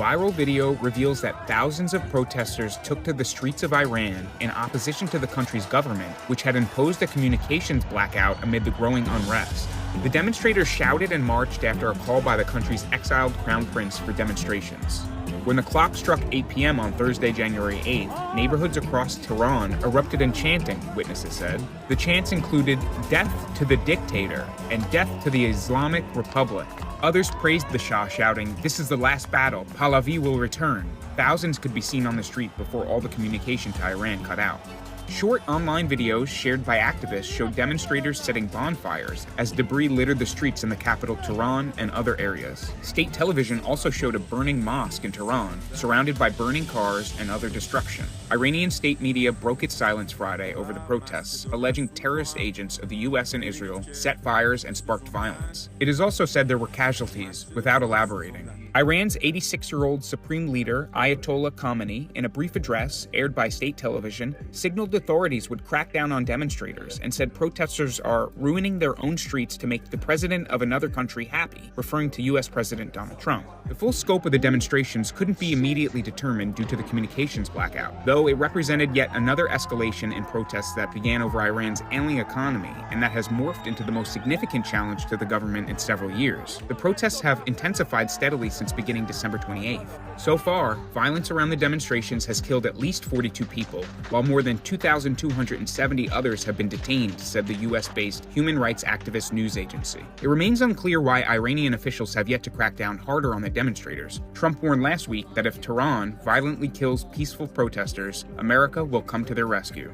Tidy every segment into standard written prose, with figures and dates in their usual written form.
viral video reveals that thousands of protesters took to the streets of Iran in opposition to the country's government, which had imposed a communications blackout amid the growing unrest. The demonstrators shouted and marched after a call by the country's exiled crown prince for demonstrations. When the clock struck 8 p.m. on Thursday, January 8th, neighborhoods across Tehran erupted in chanting, witnesses said. The chants included "Death to the Dictator" and "Death to the Islamic Republic." Others praised the Shah, shouting, "This is the last battle. Pahlavi will return." Thousands could be seen on the street before all the communication to Iran cut out. Short online videos shared by activists showed demonstrators setting bonfires as debris littered the streets in the capital Tehran and other areas. State television also showed a burning mosque in Tehran, surrounded by burning cars and other destruction. Iranian state media broke its silence Friday over the protests, alleging terrorist agents of the US and Israel set fires and sparked violence. It is also said there were casualties, without elaborating. Iran's 86-year-old supreme leader, Ayatollah Khamenei, in a brief address aired by state television, signaled authorities would crack down on demonstrators and said protesters are ruining their own streets to make the president of another country happy, referring to US President Donald Trump. The full scope of the demonstrations couldn't be immediately determined due to the communications blackout, though it represented yet another escalation in protests that began over Iran's ailing economy and that has morphed into the most significant challenge to the government in several years. The protests have intensified steadily since beginning December 28th. So far, violence around the demonstrations has killed at least 42 people, while more than 2,270 others have been detained, said the US-based human rights activist news agency. It remains unclear why Iranian officials have yet to crack down harder on the demonstrators. Trump warned last week that if Tehran violently kills peaceful protesters, America will come to their rescue.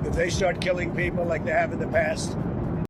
If they start killing people like they have in the past,